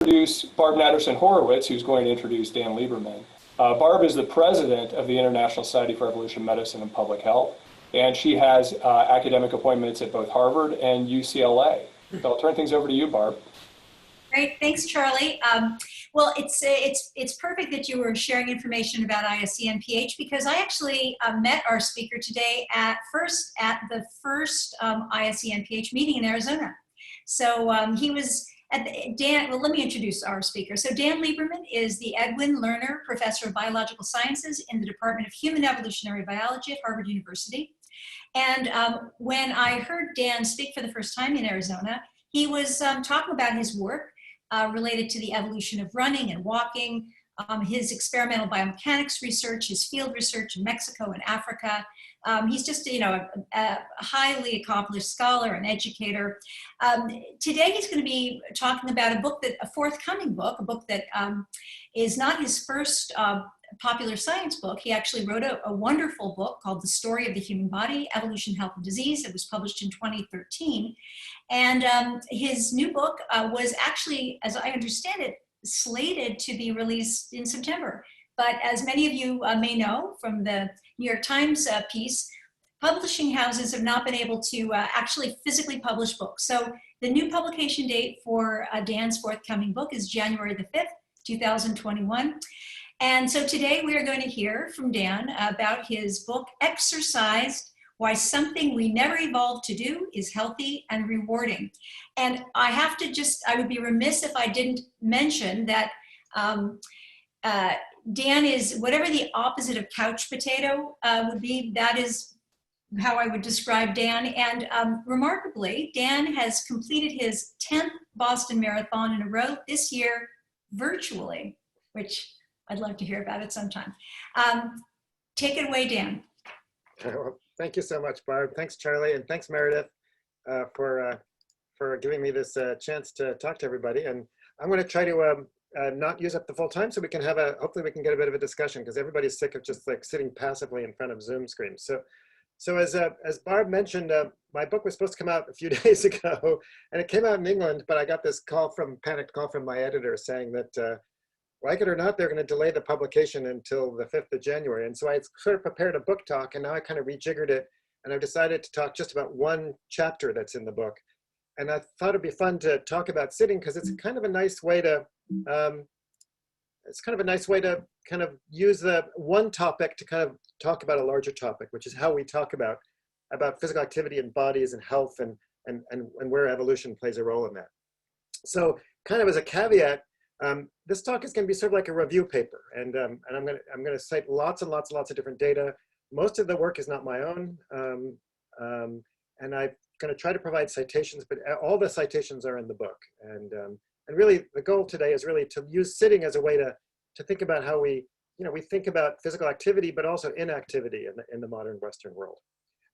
Introduce Barb Natterson-Horowitz, who's going to introduce Dan Lieberman. Barb is the president of the International Society for Evolution Medicine and Public Health, and she has academic appointments at both Harvard and UCLA. So I'll turn things over to you, Barb. Great, thanks, Charlie. Well, it's perfect that you were sharing information about ISENPH because I actually met our speaker today at the first ISENPH meeting in Arizona. So he was at well, let me introduce our speaker. So Dan Lieberman is the Edwin Lerner Professor of Biological Sciences in the Department of Human Evolutionary Biology at Harvard University. And when I heard Dan speak for the first time in Arizona, he was talking about his work related to the evolution of running and walking, his experimental biomechanics research, his field research in Mexico and Africa. He's just, a highly accomplished scholar and educator. Today he's going to be talking about a forthcoming book, a book that is not his first popular science book. He actually wrote a wonderful book called The Story of the Human Body, Evolution, Health, and Disease. It was published in 2013. And his new book was actually, as I understand it, slated to be released in September. But as many of you may know from the New York Times piece, publishing houses have not been able to actually physically publish books. So the new publication date for Dan's forthcoming book is January the 5th, 2021. And so today we are going to hear from Dan about his book, Exercised: Why Something We Never Evolved to Do is Healthy and Rewarding. And I would be remiss if I didn't mention that Dan is whatever the opposite of couch potato would be. That is how I would describe Dan. And remarkably, Dan has completed his 10th Boston Marathon in a row this year virtually, which I'd love to hear about it sometime. Take it away, Dan. Well, thank you so much, Barb. Thanks, Charlie, and thanks, Meredith, for giving me this chance to talk to everybody. And I'm going to try to not use up the full time so we can have hopefully we can get a bit of a discussion because everybody's sick of just like sitting passively in front of Zoom screens. So as Barb mentioned, my book was supposed to come out a few days ago, and it came out in England, but I got this panicked call from my editor saying that like it or not, they're going to delay the publication until the 5th of January. And so I sort of prepared a book talk, and now I kind of rejiggered it, and I've decided to talk just about one chapter that's in the book. And I thought it'd be fun to talk about sitting because it's kind of a nice way to kind of use the one topic to kind of talk about a larger topic, which is how we talk about physical activity in bodies and health and where evolution plays a role in that. So kind of as a caveat, this talk is going to be sort of like a review paper, and I'm going to cite lots and lots of different data. Most of the work is not my own, and I'm going to try to provide citations, but all the citations are in the book. And really, the goal today is really to use sitting as a way to think about how we think about physical activity, but also inactivity in the modern Western world.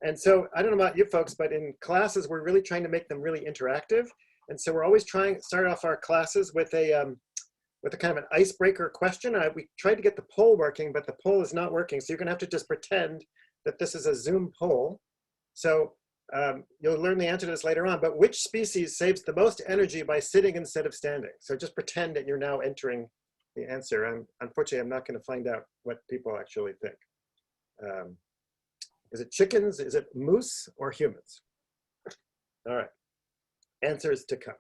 And so I don't know about you folks, but in classes, we're really trying to make them really interactive. And so we're always trying to start off our classes with a kind of an icebreaker question. We tried to get the poll working, but the poll is not working. So you're going to have to just pretend that this is a Zoom poll. So you'll learn the answer to this later on. But which species saves the most energy by sitting instead of standing? So just pretend that you're now entering the answer. Unfortunately, I'm not going to find out what people actually think. Is it chickens? Is it moose or humans? All right. Answers to come.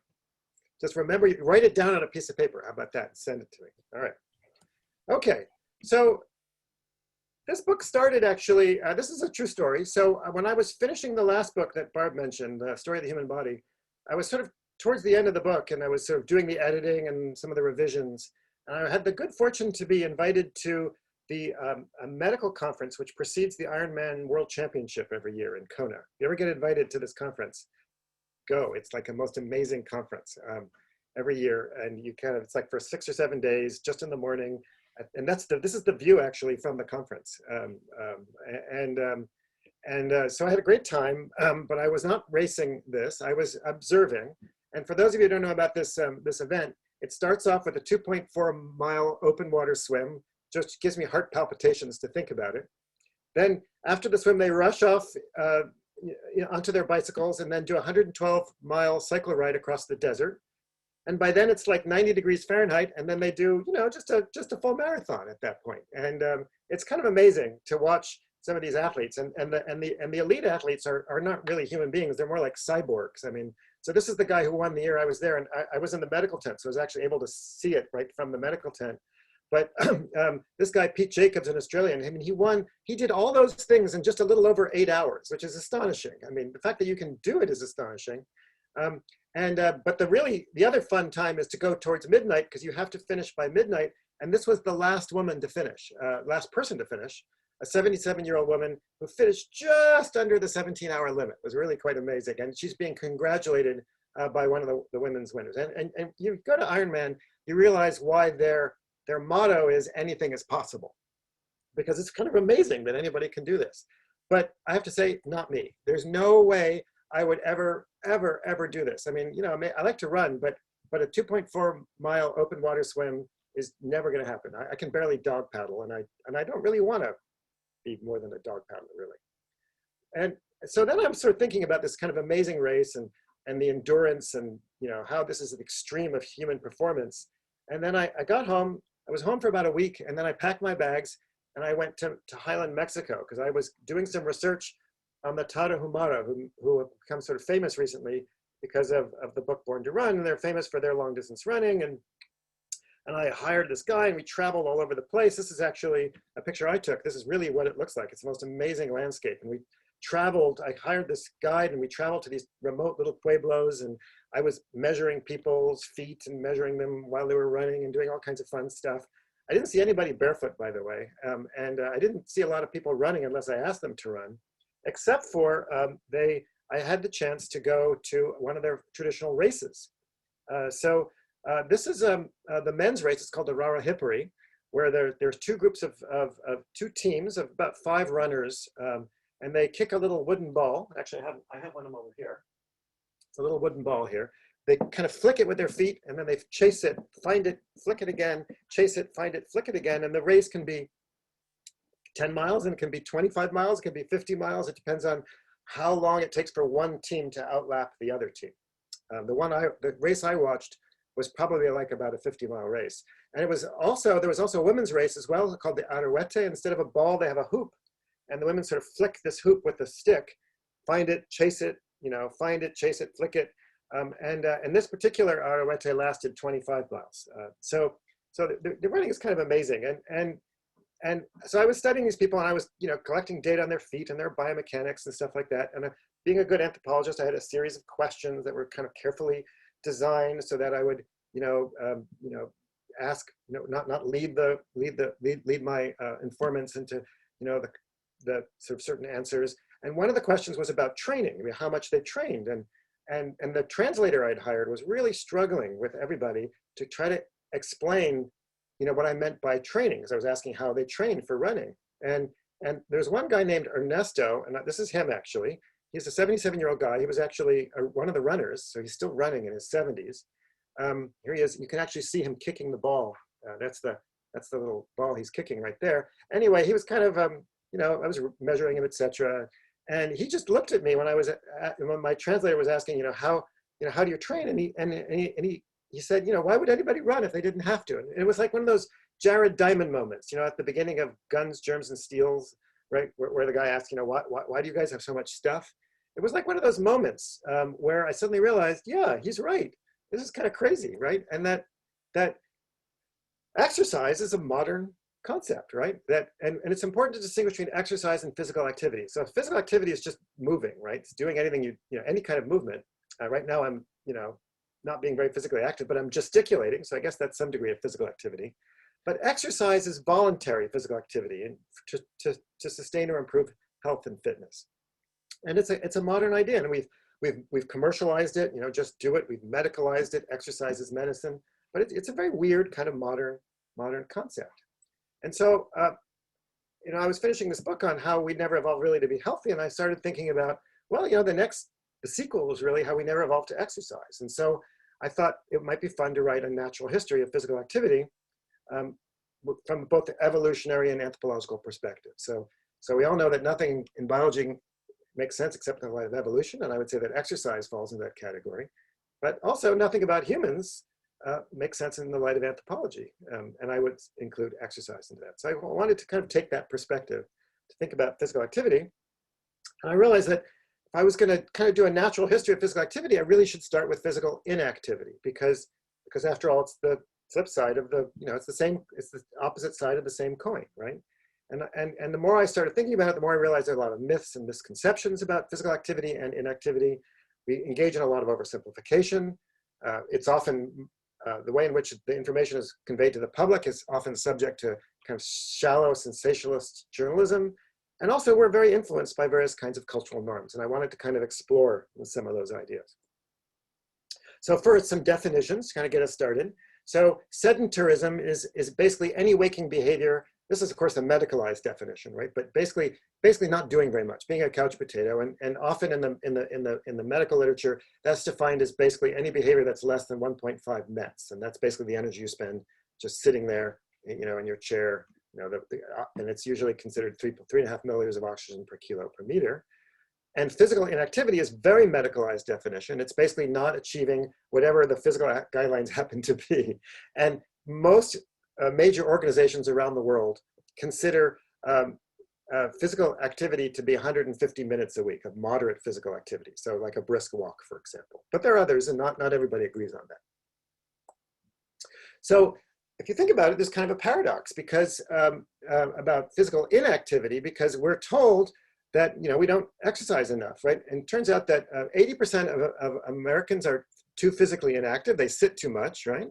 Just remember, you write it down on a piece of paper. How about that? Send it to me. All right. Okay. So this book started actually, this is a true story. So when I was finishing the last book that Barb mentioned, The Story of the Human Body, I was sort of towards the end of the book, and I was sort of doing the editing and some of the revisions. And I had the good fortune to be invited to a medical conference which precedes the Ironman World Championship every year in Kona. If you ever get invited to this conference, go. It's like a most amazing conference every year, and it's like for 6 or 7 days, just in the morning. And this is the view actually from the conference. So I had a great time, but I was not racing this. I was observing. And for those of you who don't know about this event, it starts off with a 2.4-mile open water swim. Just gives me heart palpitations to think about it. Then after the swim, they rush off onto their bicycles and then do a 112-mile cycle ride across the desert. And by then it's like 90 degrees Fahrenheit, and then they do, you know, just a full marathon at that point. And it's kind of amazing to watch some of these athletes, and the elite athletes are not really human beings. They're more like cyborgs. I mean, so this is the guy who won the year I was there, and I was in the medical tent, so I was actually able to see it right from the medical tent. But this guy, Pete Jacobs, an Australian, I mean, he did all those things in just a little over 8 hours, which is astonishing. I mean, the fact that you can do it is astonishing. But the other fun time is to go towards midnight, because you have to finish by midnight. And this was the last woman to finish, last person to finish, a 77-year-old woman who finished just under the 17-hour limit. It was really quite amazing. And she's being congratulated by one of the women's winners. And you go to Ironman, you realize why their motto is anything is possible, because it's kind of amazing that anybody can do this. But I have to say, not me. There's no way I would ever do this. I mean, you know, I like to run, but a 2.4-mile open water swim is never going to happen. I can barely dog paddle, and I don't really want to be more than a dog paddler, really. And so then I'm sort of thinking about this kind of amazing race and the endurance, and you know, how this is an extreme of human performance. And then I got home. I was home for about a week, and then I packed my bags and I went to Highland, Mexico, because I was doing some research on the Tarahumara, who have become sort of famous recently because of the book Born to Run. And they're famous for their long distance running. And I hired this guy, and we traveled all over the place. This is actually a picture I took. This is really what it looks like. It's the most amazing landscape. And we traveled, I hired this guide, and we traveled to these remote little pueblos, and I was measuring people's feet and measuring them while they were running and doing all kinds of fun stuff. I didn't see anybody barefoot, by the way. I didn't see a lot of people running unless I asked them to run, except for I had the chance to go to one of their traditional races. This is the men's race. It's called the Rara Hippery, where there's two groups of two teams of about 5 runners, and they kick a little wooden ball. Actually, I have one of them over here. It's a little wooden ball here. They kind of flick it with their feet, and then they chase it, find it, flick it again, chase it, find it, flick it again. And the race can be 10 miles, and it can be 25 miles, it can be 50 miles. It depends on how long it takes for one team to outlap the other team. The race I watched was probably like about a 50-mile race. And there was also a women's race as well, called the Arouette. Instead of a ball, they have a hoop. And the women sort of flick this hoop with a stick, find it, chase it, you know, find it, chase it, flick it. And this particular Arouette lasted 25 miles. So the running is kind of amazing. And so I was studying these people, and I was, you know, collecting data on their feet and their biomechanics and stuff like that. And being a good anthropologist, I had a series of questions that were kind of carefully designed so that I would, ask, not lead my informants into, the sort of certain answers. And one of the questions was about training, I mean, how much they trained. And the translator I'd hired was really struggling with everybody to try to explain, what I meant by training, because I was asking how they trained for running. And there's one guy named Ernesto, and this is him actually. He's a 77-year-old guy. He was actually one of the runners, so he's still running in his 70s. Here he is. You can actually see him kicking the ball. That's the little ball he's kicking right there. Anyway, he was kind of, I was measuring him, etc. And he just looked at me when when my translator was asking, how do you train? And he said, why would anybody run if they didn't have to? And it was like one of those Jared Diamond moments, at the beginning of Guns, Germs, and Steels, right? Where the guy asked, why do you guys have so much stuff? It was like one of those moments where I suddenly realized, yeah, he's right. This is kind of crazy, right? And that exercise is a modern concept, right? And it's important to distinguish between exercise and physical activity. So physical activity is just moving, right? It's doing anything any kind of movement. Right now I'm, not being very physically active, but I'm gesticulating. So I guess that's some degree of physical activity. But exercise is voluntary physical activity and to sustain or improve health and fitness. And it's a modern idea, and we've commercialized it. Just do it. We've medicalized it. Exercise is medicine, but it's a very weird kind of modern concept. And so, I was finishing this book on how we never evolved really to be healthy, and I started thinking about, well, the sequel was really how we never evolved to exercise. And so I thought it might be fun to write a natural history of physical activity from both the evolutionary and anthropological perspective. So we all know that nothing in biology makes sense except in the light of evolution, and I would say that exercise falls into that category. But also nothing about humans makes sense in the light of anthropology. And I would include exercise into that. So I wanted to kind of take that perspective to think about physical activity. And I realized that if I was going to kind of do a natural history of physical activity, I really should start with physical inactivity, because after all, it's the flip side of the, it's the opposite side of the same coin, right? And the more I started thinking about it, the more I realized there are a lot of myths and misconceptions about physical activity and inactivity. We engage in a lot of oversimplification. It's often, the way in which the information is conveyed to the public is often subject to kind of shallow sensationalist journalism. And also we're very influenced by various kinds of cultural norms. And I wanted to kind of explore some of those ideas. So first, some definitions to kind of get us started. So sedentarism is basically any waking behavior. This is, of course, a medicalized definition, right? But basically not doing very much, being a couch potato, and often in the medical literature, that's defined as basically any behavior that's less than 1.5 METs, and that's basically the energy you spend just sitting there, in your chair, and it's usually considered 3.5 milliliters of oxygen per kilo per meter. And physical inactivity is very medicalized definition. It's basically not achieving whatever the physical guidelines happen to be, and most major organizations around the world consider physical activity to be 150 minutes a week of moderate physical activity. So like a brisk walk, for example. But there are others, and not everybody agrees on that. So if you think about it, there's kind of a paradox because about physical inactivity, because we're told that we don't exercise enough, right? And it turns out that 80% of Americans are too physically inactive. They sit too much, right?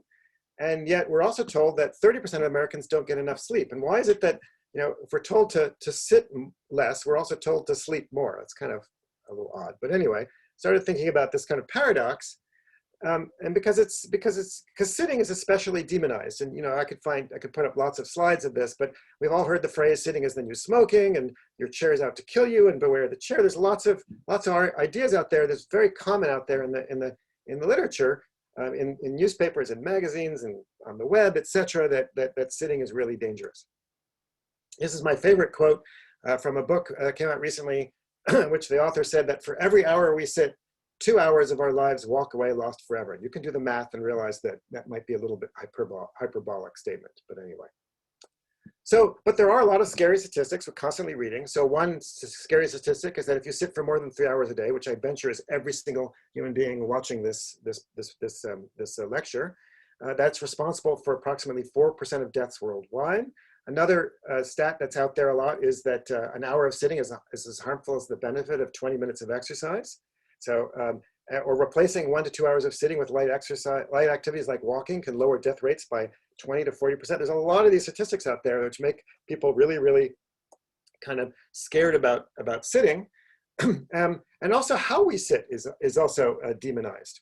And yet we're also told that 30% of Americans don't get enough sleep. And why is it that, if we're told to sit less, we're also told to sleep more? It's kind of a little odd. But anyway, started thinking about this kind of paradox. And because sitting is especially demonized. And, I could put up lots of slides of this, but we've all heard the phrase sitting is the new smoking, and your chair is out to kill you, and beware the chair. There's lots of ideas out there that's very common out there in the literature. In newspapers and magazines and on the web, etc., that sitting is really dangerous. This is my favorite quote from a book that came out recently, which the author said that for every hour we sit, 2 hours of our lives walk away lost forever. You can do the math and realize that might be a little bit hyperbolic statement, but anyway. So, but there are a lot of scary statistics we're constantly reading. So one scary statistic is that if you sit for more than 3 hours a day, which I venture is every single human being watching this lecture, that's responsible for approximately 4% of deaths worldwide. Another stat that's out there a lot is that an hour of sitting is as harmful as the benefit of 20 minutes of exercise. So, or replacing 1 to 2 hours of sitting with light activities like walking can lower death rates by 20 to 40%. There's a lot of these statistics out there which make people really, really kind of scared about sitting. And also how we sit is also demonized.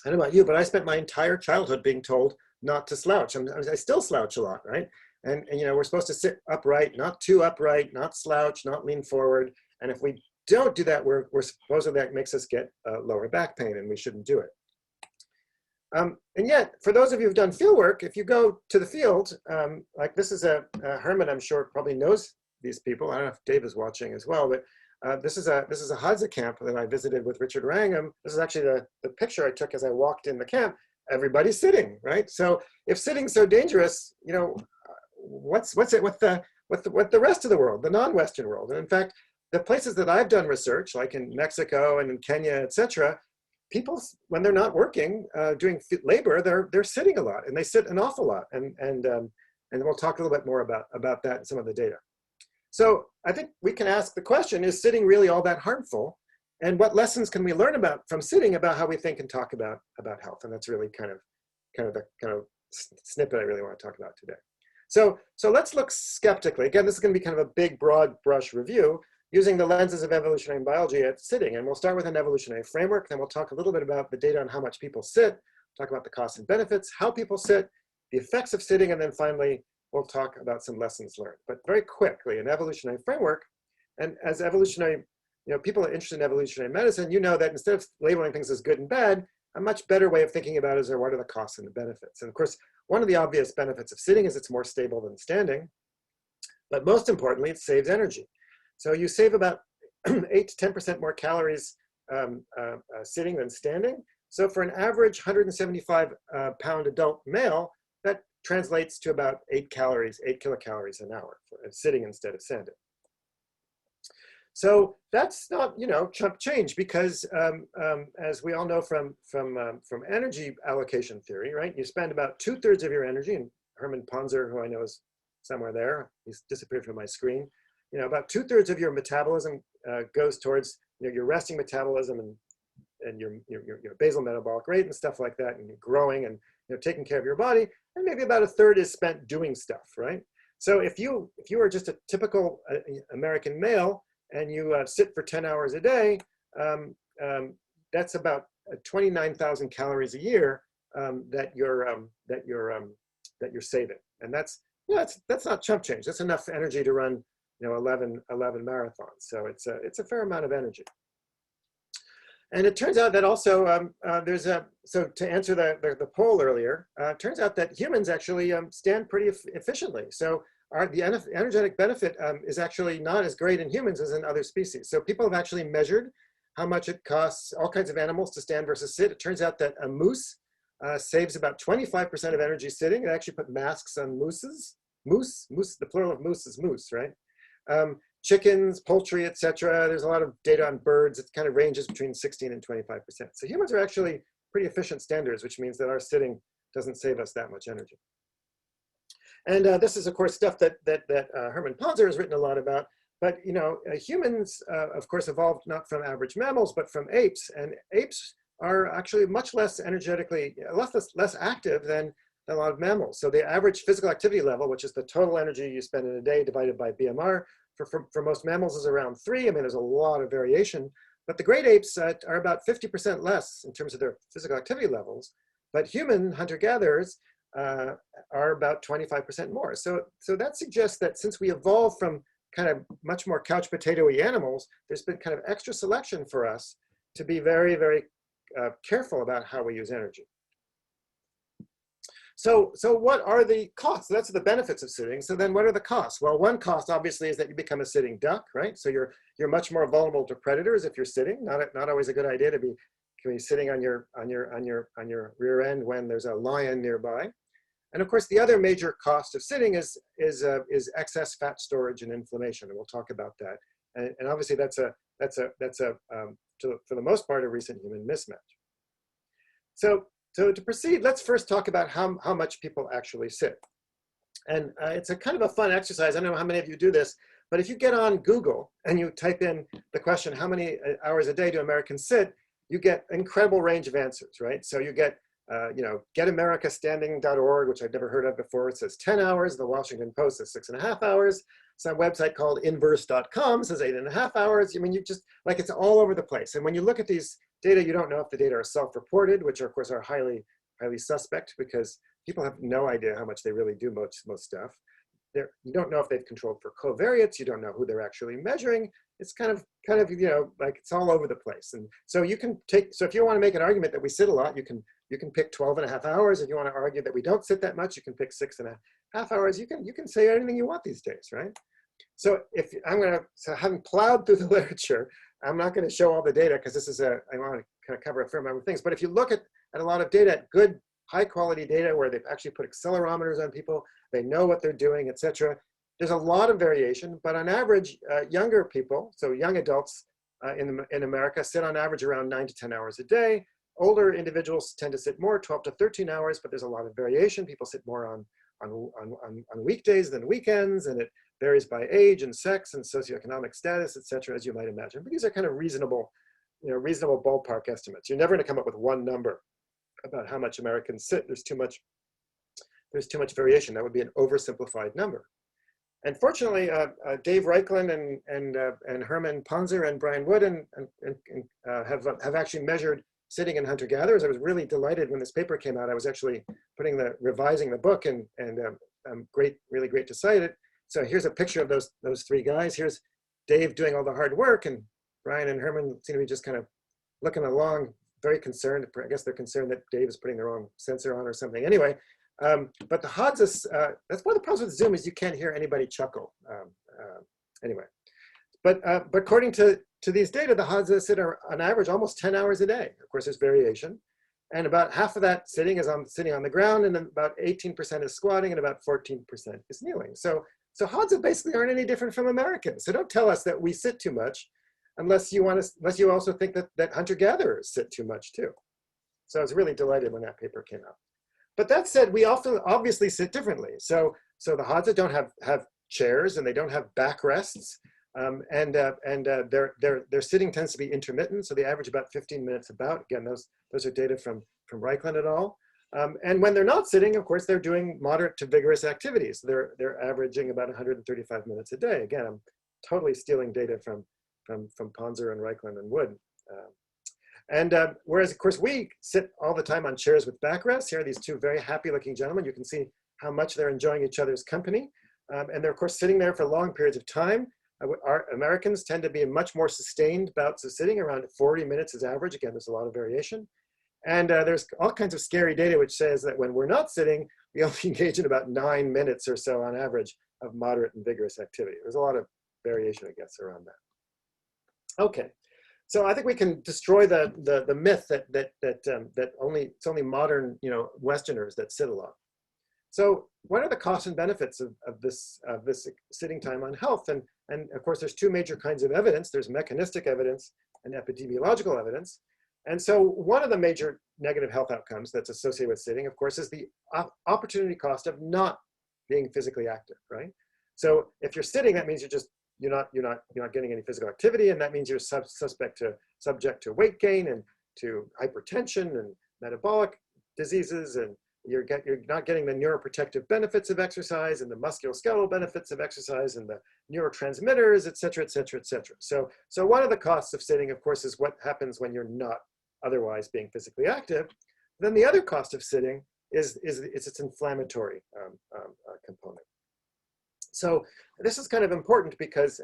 I don't know about you, but I spent my entire childhood being told not to slouch. I still slouch a lot, right? And we're supposed to sit upright, not too upright, not slouch, not lean forward. And if we don't do that, we're supposedly that makes us get lower back pain, and we shouldn't do it. And yet, for those of you who've done field work, if you go to the field, like this is a Herman, I'm sure probably knows these people. I don't know if Dave is watching as well, but this is a Hadza camp that I visited with Richard Wrangham. This is actually the picture I took as I walked in the camp. Everybody's sitting, right? So if sitting's so dangerous, what's it with the rest of the world, the non-Western world? And in fact, the places that I've done research, like in Mexico and in Kenya, etc., people, when they're not working, doing labor, they're sitting a lot, and they sit an awful lot. And we'll talk a little bit more about that in some of the data. So I think we can ask the question, is sitting really all that harmful? And what lessons can we learn from sitting about how we think and talk about health? And that's really kind of the snippet I really want to talk about today. So let's look skeptically. Again, this is going to be kind of a big, broad brush review using the lenses of evolutionary biology at sitting. And we'll start with an evolutionary framework, then we'll talk a little bit about the data on how much people sit, talk about the costs and benefits, how people sit, the effects of sitting, and then finally, we'll talk about some lessons learned. But very quickly, an evolutionary framework, and as evolutionary, people are interested in evolutionary medicine, that instead of labeling things as good and bad, a much better way of thinking about it is what are the costs and the benefits. And of course, one of the obvious benefits of sitting is it's more stable than standing, but most importantly, it saves energy. So you save about 8 to 10% more calories sitting than standing, So for an average 175 pound adult male, that translates to about 8 kilocalories an hour for sitting instead of standing. So that's not, chump change, because as we all know from energy allocation theory, right? You spend about 2/3 of your energy, and Herman Ponzer, who I know is somewhere there, he's disappeared from my screen. About 2/3 of your metabolism goes towards your resting metabolism and your basal metabolic rate and stuff like that, and you're growing and taking care of your body, and maybe about 1/3 is spent doing stuff, right? So if you are just a typical American male and you sit for 10 hours a day, that's about 29,000 calories a year that you're saving, and that's not chump change. That's enough energy to run 11 marathons. So it's a fair amount of energy. And it turns out that also so to answer the poll earlier, it turns out that humans actually stand pretty efficiently. So the energetic benefit is actually not as great in humans as in other species. So people have actually measured how much it costs all kinds of animals to stand versus sit. It turns out that a moose saves about 25% of energy sitting. They actually put masks on mooses. Moose, the plural of moose is moose, right? Chickens, poultry, etc. There's a lot of data on birds. It kind of ranges between 16 and 25%. So humans are actually pretty efficient standers, which means that our sitting doesn't save us that much energy. And this is, of course, stuff that Herman Ponzer has written a lot about. But humans, of course, evolved not from average mammals, but from apes. And apes are actually much less energetically, less active than a lot of mammals. So the average physical activity level, which is the total energy you spend in a day divided by BMR, for most mammals is around 3. I mean, there's a lot of variation. But the great apes are about 50% less in terms of their physical activity levels. But human hunter-gatherers are about 25% more. So that suggests that since we evolved from kind of much more couch potato-y animals, there's been kind of extra selection for us to be very, very careful about how we use energy. So what are the costs? That's the benefits of sitting. So then what are the costs? Well, one cost obviously is that you become a sitting duck, right? So you're much more vulnerable to predators if you're sitting. Not always a good idea to be sitting on your rear end when there's a lion nearby. And of course, the other major cost of sitting is excess fat storage and inflammation, and we'll talk about that. And obviously, that's for the most part a recent human mismatch. So to proceed, let's first talk about how much people actually sit. And it's a kind of a fun exercise. I don't know how many of you do this, but if you get on Google and you type in the question, how many hours a day do Americans sit, you get an incredible range of answers, right? So you get getamericastanding.org, which I've never heard of before. It says 10 hours. The Washington Post says 6.5 hours. Some website called inverse.com says 8.5 hours. I mean, you just, like, it's all over the place. And when you look at these data, you don't know if the data are self-reported, which of course are highly suspect because people have no idea how much they really do most stuff. You don't know if they've controlled for covariates. You don't know who they're actually measuring. It's kind of like it's all over the place. And so you can so if you want to make an argument that we sit a lot, you can pick 12.5 hours. If you want to argue that we don't sit that much, you can pick 6.5 hours. You can say anything you want these days, right? So having plowed through the literature, I'm not going to show all the data because I want to kind of cover a fair number of things. But if you look at a lot of data, good, high quality data where they've actually put accelerometers on people, they know what they're doing, etc. There's a lot of variation, but on average, younger people, so young adults in America, sit on average around 9 to 10 hours a day. Older individuals tend to sit more, 12 to 13 hours, but there's a lot of variation. People sit more on weekdays than weekends, and it varies by age and sex and socioeconomic status, etc., as you might imagine. But these are kind of reasonable ballpark estimates. You're never going to come up with one number about how much Americans sit. There's too much variation. That would be an oversimplified number. And fortunately, Dave Reichland and Herman Ponzer and Brian Wood have actually measured sitting in hunter-gatherers. I was really delighted when this paper came out. I was actually revising the book, and really great to cite it. So here's a picture of those three guys. Here's Dave doing all the hard work, and Brian and Herman seem to be just kind of looking along, very concerned. I guess they're concerned that Dave is putting the wrong sensor on or something. Anyway, but the Hadza, that's one of the problems with Zoom is you can't hear anybody chuckle. Anyway, but according to these data, the Hadza sit on average almost 10 hours a day. Of course, there's variation. And about half of that sitting is sitting on the ground, and then about 18% is squatting, and about 14% is kneeling. So Hadza basically aren't any different from Americans. So don't tell us that we sit too much, unless you also think that hunter-gatherers sit too much too. So I was really delighted when that paper came out. But that said, we often obviously sit differently. So the Hadza don't have chairs, and they don't have backrests, their sitting tends to be intermittent. So they average about 15 minutes about. Again, those are data from Reichland et al. And when they're not sitting, of course, they're doing moderate to vigorous activities. They're averaging about 135 minutes a day. Again, I'm totally stealing data from Ponzer and Reichland and Wood. Whereas, of course, we sit all the time on chairs with backrests. Here are these two very happy-looking gentlemen. You can see how much they're enjoying each other's company. And they're, of course, sitting there for long periods of time. Our Americans tend to be in much more sustained bouts of sitting. Around 40 minutes is average. Again, there's a lot of variation. And there's all kinds of scary data which says that when we're not sitting, we only engage in about 9 minutes or so on average of moderate and vigorous activity. There's a lot of variation, I guess, around that. Okay, so I think we can destroy the myth that it's only modern, Westerners that sit a lot. So what are the costs and benefits of this sitting time on health? And of course, there's two major kinds of evidence. There's mechanistic evidence and epidemiological evidence. And so one of the major negative health outcomes that's associated with sitting, of course, is the opportunity cost of not being physically active, right? So if you're sitting, that means you're not getting any physical activity, and that means you're subject to weight gain and to hypertension and metabolic diseases, and you're not getting the neuroprotective benefits of exercise and the musculoskeletal benefits of exercise and the neurotransmitters, et cetera, et cetera, et cetera. So one of the costs of sitting, of course, is what happens when you're not otherwise being physically active. Then the other cost of sitting is its inflammatory component. So this is kind of important because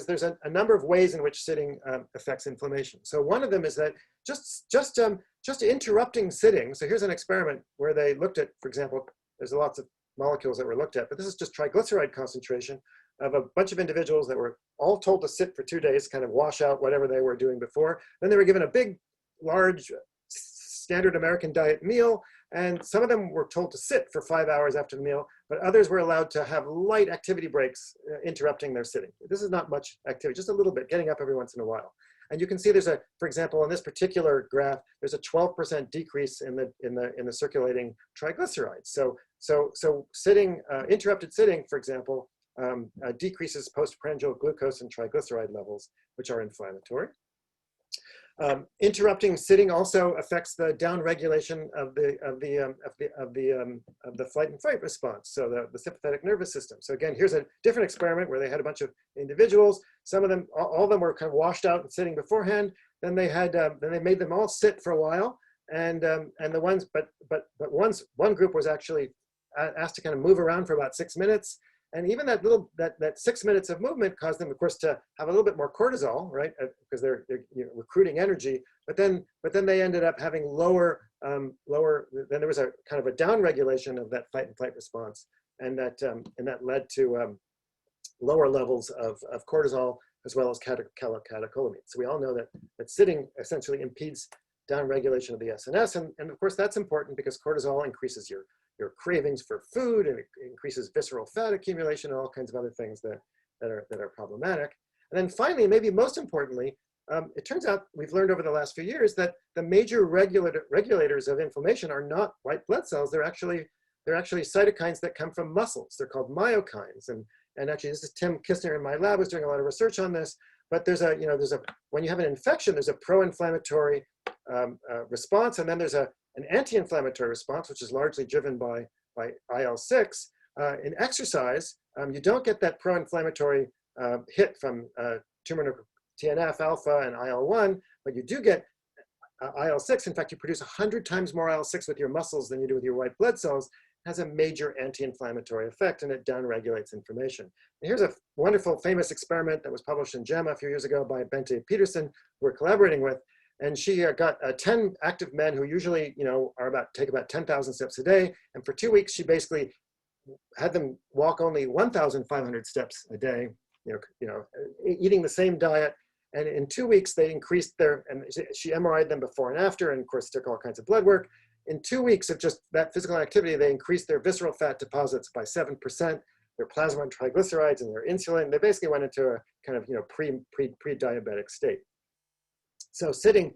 there's a number of ways in which sitting affects inflammation. So one of them is that just interrupting sitting. So here's an experiment where they looked at, for example, there's lots of molecules that were looked at, but this is just triglyceride concentration of a bunch of individuals that were all told to sit for 2 days, kind of wash out whatever they were doing before. Then they were given a big, large, standard American diet meal, and some of them were told to sit for 5 hours after the meal, but others were allowed to have light activity breaks, interrupting their sitting. This is not much activity, just a little bit, getting up every once in a while. And you can see there's for example, on this particular graph, there's a 12% decrease in the circulating triglycerides. So sitting, interrupted sitting, for example, decreases postprandial glucose and triglyceride levels, which are inflammatory. Interrupting sitting also affects the downregulation of the flight and fight response, so the sympathetic nervous system. So again, here's a different experiment where they had a bunch of individuals. Some of them, all of them, were kind of washed out and sitting beforehand. Then they made them all sit for a while, and the ones, but once one group was actually asked to kind of move around for about 6 minutes. And even that 6 minutes of movement caused them, of course, to have a little bit more cortisol, right? Because they're recruiting energy. But then they ended up having lower. Then there was a kind of a down regulation of that fight and flight response, and that led to lower levels of cortisol as well as catecholamines. So we all know that sitting essentially impedes down regulation of the SNS, and of course that's important because cortisol increases your cravings for food, and it increases visceral fat accumulation and all kinds of other things that are problematic. And then finally, maybe most importantly, it turns out we've learned over the last few years that the major regulators of inflammation are not white blood cells. They're actually cytokines that come from muscles. They're called myokines. And actually, this is Tim Kistner in my lab was doing a lot of research on this. But when you have an infection, there's a pro-inflammatory response, and then there's an anti-inflammatory response, which is largely driven by IL-6. In exercise, you don't get that pro-inflammatory hit from TNF alpha and IL-1, but you do get IL-6. In fact, you produce 100 times more IL-6 with your muscles than you do with your white blood cells. It has a major anti-inflammatory effect, and it downregulates inflammation. And here's a wonderful, famous experiment that was published in JAMA a few years ago by Bente Peterson, who we're collaborating with. And she got 10 active men who usually, take about 10,000 steps a day. And for 2 weeks, she basically had them walk only 1,500 steps a day, eating the same diet. And in 2 weeks, they increased and she MRI'd them before and after, and of course took all kinds of blood work. In 2 weeks of just that physical activity, they increased their visceral fat deposits by 7%, their plasma and triglycerides and their insulin. They basically went into a kind of, pre-diabetic state. So sitting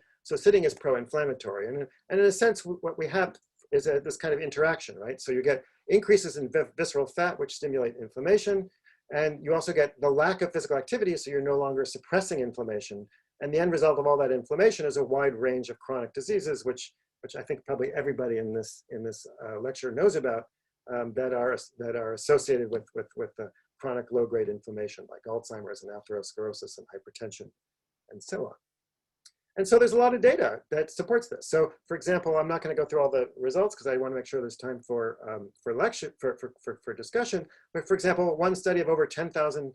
is pro-inflammatory. And in a sense, what we have is this kind of interaction, right? So you get increases in visceral fat, which stimulate inflammation. And you also get the lack of physical activity, so you're no longer suppressing inflammation. And the end result of all that inflammation is a wide range of chronic diseases, which I think probably everybody in this lecture knows about, that are associated with chronic low-grade inflammation, like Alzheimer's and atherosclerosis and hypertension, and so on. And so there's a lot of data that supports this. So, for example, I'm not going to go through all the results because I want to make sure there's time for discussion. But for example, one study of over 10,000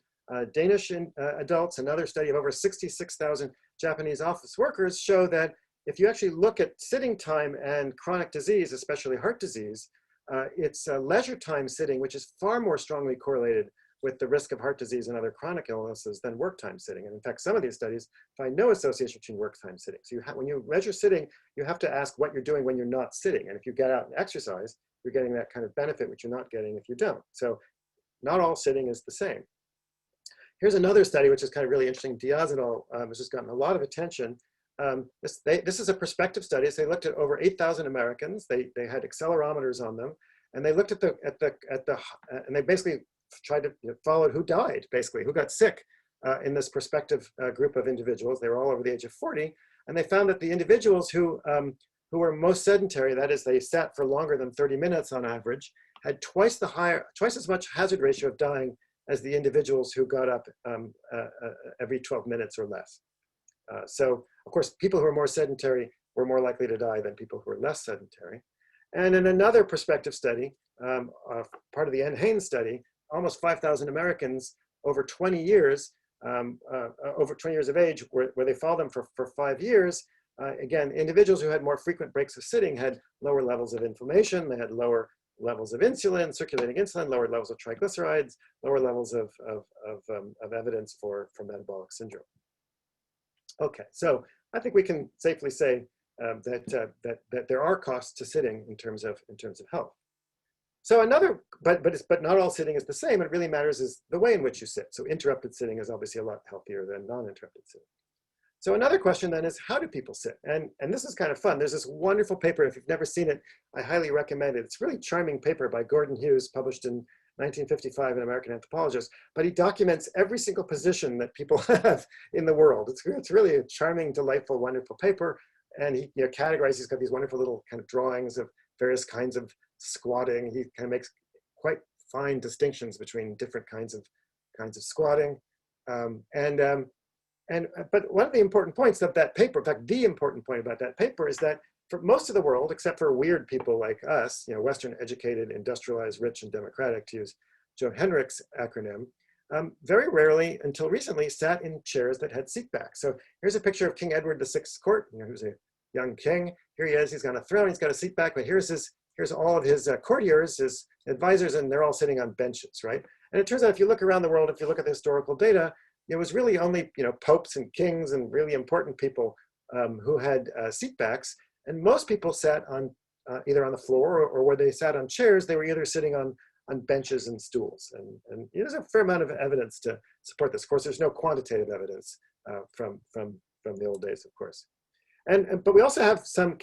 Danish adults, another study of over 66,000 Japanese office workers show that if you actually look at sitting time and chronic disease, especially heart disease, it's leisure time sitting, which is far more strongly correlated with the risk of heart disease and other chronic illnesses than work time sitting. And in fact, some of these studies find no association between work time sitting. So when you measure sitting, you have to ask what you're doing when you're not sitting. And if you get out and exercise, you're getting that kind of benefit, which you're not getting if you don't. So not all sitting is the same. Here's another study, which is kind of really interesting. Diaz et al. Which has gotten a lot of attention. This is a prospective study. So they looked at over 8,000 Americans. They had accelerometers on them, and they looked and they basically tried to follow who died, basically, who got sick in this prospective group of individuals. They were all over the age of 40, and they found that the individuals who were most sedentary, that is, they sat for longer than 30 minutes on average, had twice as much hazard ratio of dying as the individuals who got up every 12 minutes or less. So, of course, people who are more sedentary were more likely to die than people who are less sedentary. And in another prospective study, part of the NHANES study, almost 5,000 Americans over 20 years, over 20 years of age, where they followed them for 5 years. Again, individuals who had more frequent breaks of sitting had lower levels of inflammation. They had lower levels of insulin, circulating insulin, lower levels of triglycerides, lower levels of evidence for metabolic syndrome. Okay, so I think we can safely say that there are costs to sitting in terms of health. So but not all sitting is the same. It really matters is the way in which you sit. So interrupted sitting is obviously a lot healthier than non-interrupted sitting. So another question then is, how do people sit? And this is kind of fun. There's this wonderful paper. If you've never seen it, I highly recommend it. It's a really charming paper by Gordon Hughes, published in 1955, an American anthropologist, but he documents every single position that people have in the world. It's really a charming, delightful, wonderful paper. And he categorizes, he's got these wonderful little kind of drawings of various kinds of squatting. He kind of makes quite fine distinctions between different kinds of squatting. But one of the important points of that paper, in fact, the important point about that paper is that for most of the world, except for weird people like us, Western educated, industrialized, rich, and democratic, to use Joe Henrich's acronym, very rarely until recently sat in chairs that had seat backs. So here's a picture of King Edward VI's court, who's a young king. Here he is, he's got a throne, he's got a seat back, but here's all of his courtiers, his advisors, and they're all sitting on benches, right? And it turns out if you look around the world, if you look at the historical data, it was really only popes and kings and really important people who had seat backs. And most people sat on either on the floor or where they sat on chairs, they were either sitting on benches and stools. And there's a fair amount of evidence to support this. Of course, there's no quantitative evidence from the old days, of course. But we also have some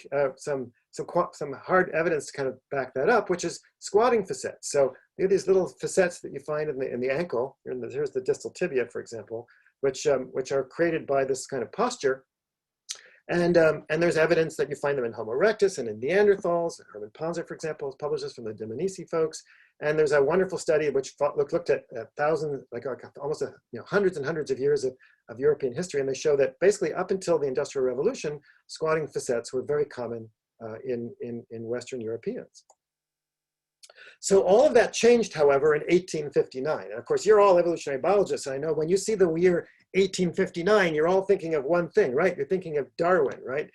hard evidence to kind of back that up, which is squatting facets. So you have these little facets that you find in the ankle. Here's the distal tibia, for example, which are created by this kind of posture. And there's evidence that you find them in Homo erectus and in Neanderthals. Herman Ponzer, for example, has published this from the Dmanisi folks. And there's a wonderful study which looked at thousands, almost hundreds and hundreds of years of European history. And they show that basically up until the Industrial Revolution, squatting facets were very common in Western Europeans. So all of that changed, however, in 1859. And of course, you're all evolutionary biologists. And I know when you see the year 1859, you're all thinking of one thing, right? You're thinking of Darwin, right?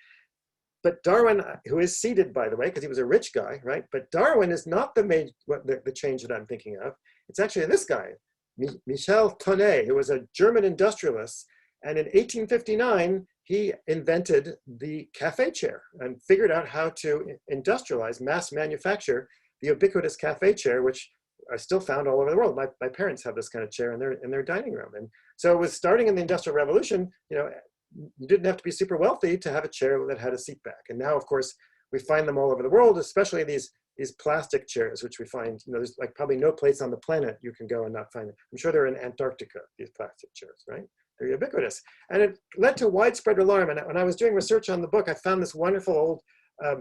But Darwin, who is seated, by the way, because he was a rich guy, right? But Darwin is not the change that I'm thinking of. It's actually this guy, Michel Tonnet, who was a German industrialist. And in 1859, he invented the cafe chair and figured out how to industrialize, mass manufacture the ubiquitous cafe chair, which are still found all over the world. My parents have this kind of chair in their dining room. And so it was starting in the Industrial Revolution, you know, you didn't have to be super wealthy to have a chair that had a seat back. And now, of course, we find them all over the world, especially these plastic chairs, which we find, you know, there's like probably no place on the planet you can go and not find them. I'm sure they're in Antarctica, these plastic chairs, right? They're ubiquitous. And it led to widespread alarm. And when I was doing research on the book, I found this wonderful old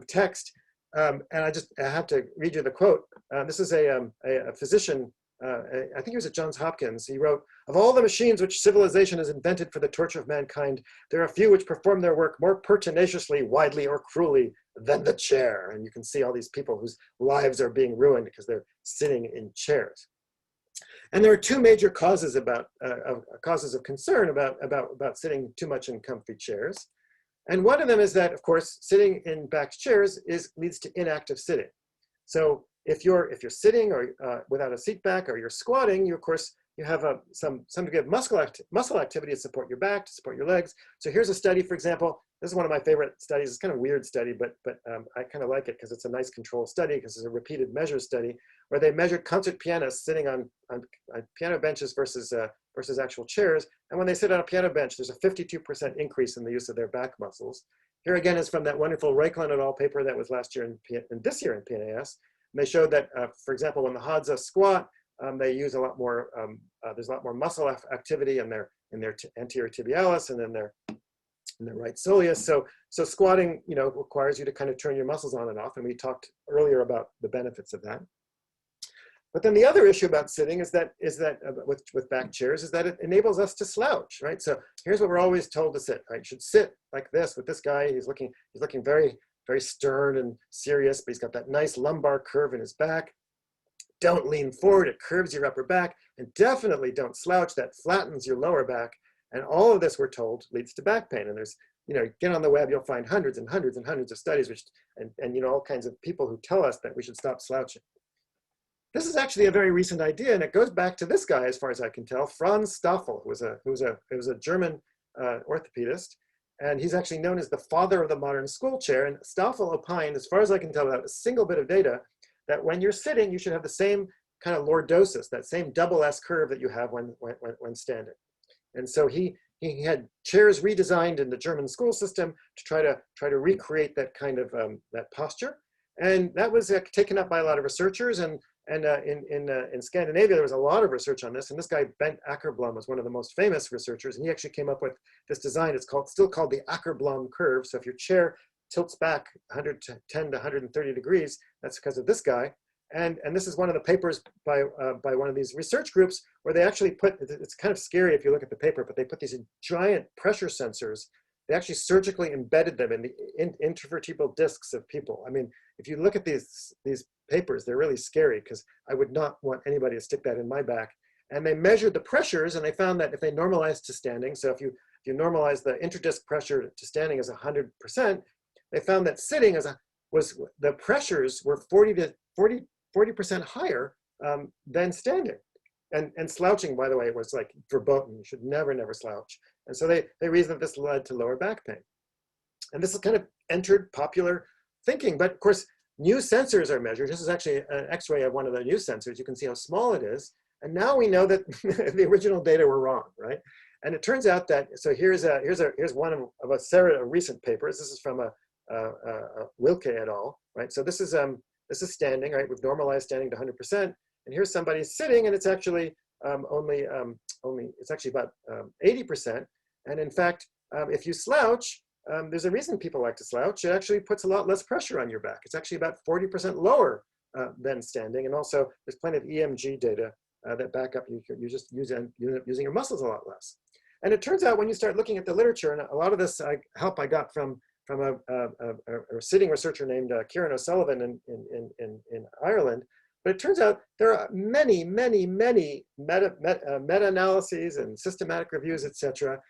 text. And I have to read you the quote. This is a physician, I think he was at Johns Hopkins. He wrote, "Of all the machines which civilization has invented for the torture of mankind, there are few which perform their work more pertinaciously, widely, or cruelly than the chair." And you can see all these people whose lives are being ruined because they're sitting in chairs. And there are two major causes causes of concern about sitting too much in comfy chairs. And one of them is that, of course, sitting in backed chairs leads to inactive sitting. So if you're sitting or without a seat back, or you're squatting, you of course you have some degree of muscle activity to support your back, to support your legs. So here's a study, for example. This is one of my favorite studies. It's kind of a weird study, but I kind of like it because it's a nice control study, because it's a repeated measure study where they measured concert pianists sitting on piano benches versus actual chairs. And when they sit on a piano bench, there's a 52% increase in the use of their back muscles. Here again is from that wonderful Reichland et al. Paper that was last year and this year in PNAS. And they showed that, for example, when the Hadza squat, they use a lot more, there's a lot more muscle activity in their anterior tibialis and in their right soleus. So squatting, you know, requires you to kind of turn your muscles on and off. And we talked earlier about the benefits of that. But then the other issue about sitting is that with back chairs is that it enables us to slouch, right? So here's what we're always told to sit, right? You should sit like this with this guy. He's looking very, very stern and serious, but he's got that nice lumbar curve in his back. Don't lean forward, it curves your upper back, and definitely don't slouch, that flattens your lower back. And all of this, we're told, leads to back pain. And there's, you know, get on the web, you'll find hundreds and hundreds and hundreds of studies and you know, all kinds of people who tell us that we should stop slouching. This is actually a very recent idea, and it goes back to this guy, as far as I can tell, Franz Stoffel, who was a German orthopedist, and he's actually known as the father of the modern school chair. And Stoffel opined, as far as I can tell, without a single bit of data, that when you're sitting, you should have the same kind of lordosis, that same double S curve that you have when standing. And so he had chairs redesigned in the German school system to try to recreate that kind of that posture. And that was taken up by a lot of researchers. And in Scandinavia, there was a lot of research on this. And this guy, Bent Åkerblom, was one of the most famous researchers. And he actually came up with this design. It's still called the Åkerblom curve. So if your chair tilts back 110 to 130 degrees, that's because of this guy. And this is one of the papers by one of these research groups where they actually put, it's kind of scary if you look at the paper, but they put these giant pressure sensors. They actually surgically embedded them in the intervertebral discs of people. I mean, if you look at these papers, they're really scary, because I would not want anybody to stick that in my back. And they measured the pressures, and they found that if they normalized to standing, so if you normalize the interdisc pressure to standing as 100%, they found that sitting the pressures were 40% higher than standing. And slouching, by the way, was like verboten. You should never slouch. And so they reasoned that this led to lower back pain. And this has kind of entered popular thinking. But of course, new sensors are measured. This is actually an X-ray of one of the new sensors. You can see how small it is. And now we know that the original data were wrong, right? And it turns out that, so here's one of a recent papers. This is from Wilke et al., right? So this is standing, right? We've normalized standing to 100%. And here's somebody sitting, and it's actually it's actually about 80%. And in fact, if you slouch, there's a reason people like to slouch. It actually puts a lot less pressure on your back. It's actually about 40% lower than standing. And also, there's plenty of EMG data that back up you just using your muscles a lot less. And it turns out when you start looking at the literature, and a lot of this help I got from a sitting researcher named Kieran O'Sullivan in Ireland. But it turns out there are many meta-analyses and systematic reviews, etc.,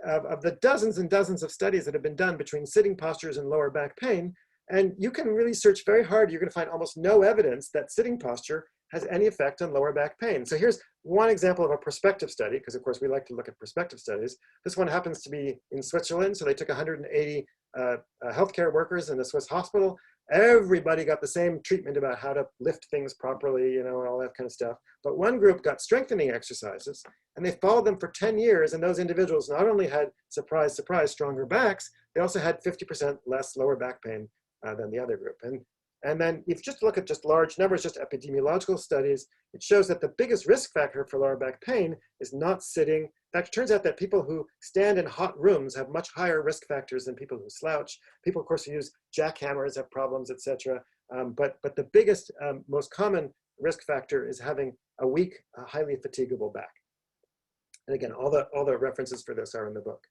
of the dozens and dozens of studies that have been done between sitting postures and lower back pain. And you can really search very hard. You're going to find almost no evidence that sitting posture has any effect on lower back pain. So here's one example of a prospective study, because of course we like to look at prospective studies. This one happens to be in Switzerland. So they took 180 healthcare workers in a Swiss hospital. Everybody got the same treatment about how to lift things properly, you know, and all that kind of stuff. But one group got strengthening exercises, and they followed them for 10 years. And those individuals not only had, surprise, surprise, stronger backs, they also had 50% less lower back pain than the other group. And then if you just look at just large numbers, just epidemiological studies, it shows that the biggest risk factor for lower back pain is not sitting. In fact, it turns out that people who stand in hot rooms have much higher risk factors than people who slouch. People, of course, who use jackhammers have problems, etc. But the biggest, most common risk factor is having a weak, highly fatigable back. And again, all the references for this are in the book.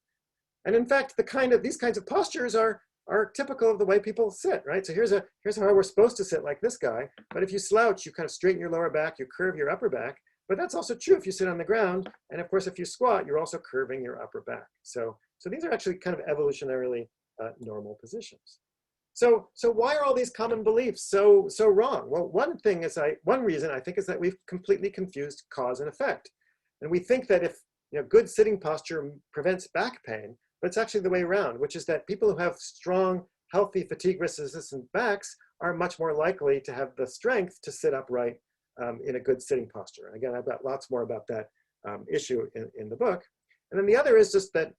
And in fact, these kinds of postures are typical of the way people sit, right? So here's how we're supposed to sit, like this guy. But if you slouch, you kind of straighten your lower back, you curve your upper back. But that's also true if you sit on the ground. And of course, if you squat, you're also curving your upper back. So these are actually kind of evolutionarily normal positions. So why are all these common beliefs so wrong? Well, one reason I think is that we've completely confused cause and effect. And we think that if good sitting posture prevents back pain, but it's actually the way around, which is that people who have strong, healthy, fatigue-resistant backs are much more likely to have the strength to sit upright in a good sitting posture. And again, I've got lots more about that issue in the book. And then the other is just that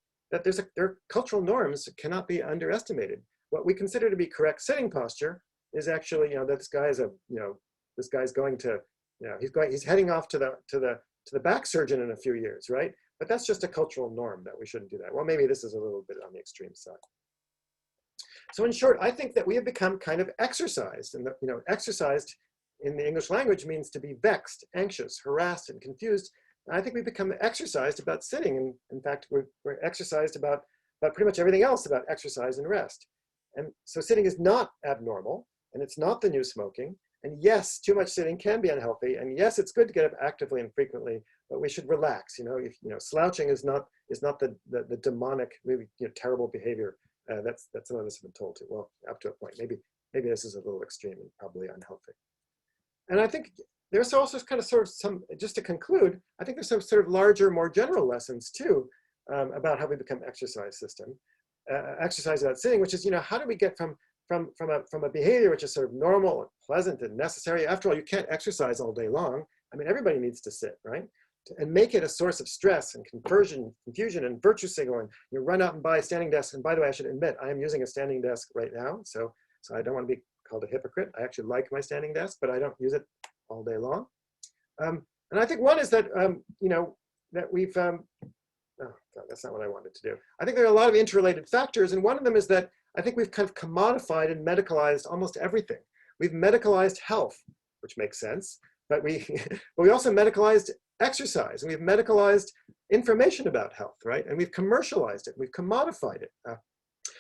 their cultural norms that cannot be underestimated. What we consider to be correct sitting posture is actually, this guy's going to, he's heading off to the back surgeon in a few years, right? But that's just a cultural norm that we shouldn't do that. Well, maybe this is a little bit on the extreme side. So in short, I think that we have become kind of exercised, and exercised in the English language means to be vexed, anxious, harassed, and confused. And I think we've become exercised about sitting, and in fact, we're exercised about pretty much everything else about exercise and rest. And so sitting is not abnormal, and it's not the new smoking. And yes, too much sitting can be unhealthy. And yes, it's good to get up actively and frequently, but we should relax. Slouching is not the demonic, really terrible behavior that some of us have been told to. Well, up to a point. Maybe this is a little extreme and probably unhealthy. And I think there's also kind of just to conclude, I think there's some sort of larger, more general lessons too about how we become exercise about sitting, which is how do we get from a behavior which is sort of normal and pleasant and necessary. After all, you can't exercise all day long. I mean, everybody needs to sit, right? And make it a source of stress and confusion and virtue signaling. You run out and buy a standing desk. And by the way, I should admit, I am using a standing desk right now. So I don't want to be called a hypocrite. I actually like my standing desk, but I don't use it all day long. And I think one is that, that we've, oh God, that's not what I wanted to do. I think there are a lot of interrelated factors. And one of them is that I think we've kind of commodified and medicalized almost everything. We've medicalized health, which makes sense, but we also medicalized exercise, and we've medicalized information about health, right? And we've commercialized it, we've commodified it.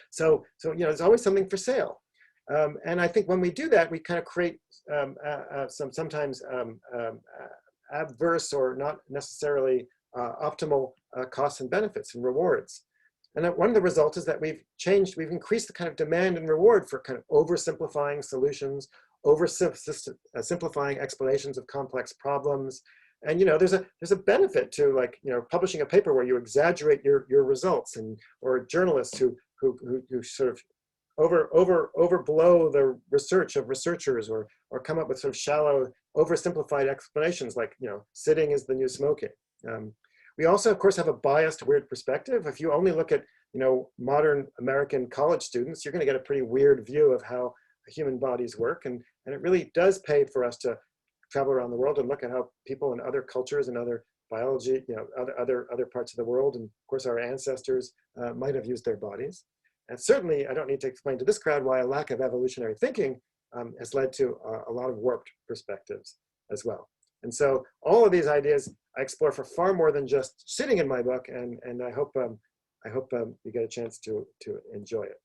So there's always something for sale. And I think when we do that, we kind of create sometimes adverse or not necessarily optimal costs and benefits and rewards. And one of the results is that we've increased the kind of demand and reward for kind of oversimplifying solutions, simplifying explanations of complex problems. And there's a benefit to publishing a paper where you exaggerate your results, or journalists who sort of overblow the research of researchers, or come up with sort of shallow, oversimplified explanations like sitting is the new smoking. We also, of course, have a biased, weird perspective. If you only look at, modern American college students, you're going to get a pretty weird view of how human bodies work. And it really does pay for us to travel around the world and look at how people in other cultures and other biology, other parts of the world, and of course our ancestors might have used their bodies. And certainly, I don't need to explain to this crowd why a lack of evolutionary thinking has led to a lot of warped perspectives as well. And so all of these ideas I explore for far more than just sitting in my book, and I hope you get a chance to enjoy it.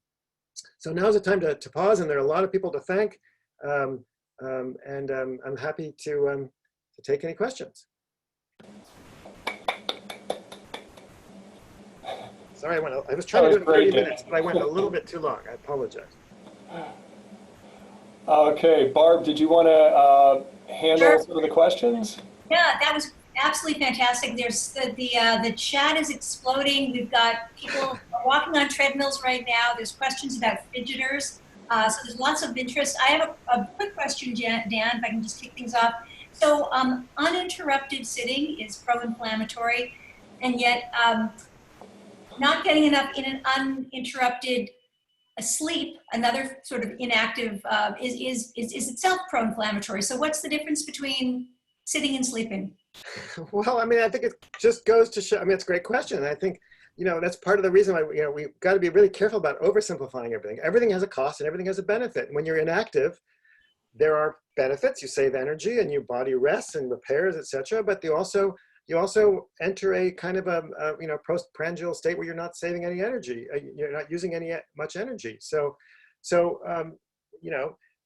So now's the time to pause, and there are a lot of people to thank, and I'm happy to take any questions. Sorry, I was trying to do it in 30 minutes, but I went a little bit too long. I apologize. Okay, Barb, did you want to handle Sure. some of the questions? Yeah, that was absolutely fantastic. There's the chat is exploding. We've got people walking on treadmills right now. There's questions about fidgeters. So there's lots of interest. I have a quick question, Dan, if I can just kick things off. So uninterrupted sitting is pro-inflammatory, and yet not getting enough in an uninterrupted sleep, another sort of inactive, is itself pro-inflammatory. So what's the difference between sitting and sleeping? Well, I mean, I think it just goes to show, I mean, it's a great question. And I think, that's part of the reason why, we've got to be really careful about oversimplifying everything. Everything has a cost and everything has a benefit. And when you're inactive, there are benefits. You save energy and your body rests and repairs, etc. But you also enter a kind of a postprandial state where you're not saving any energy. You're not using much energy. So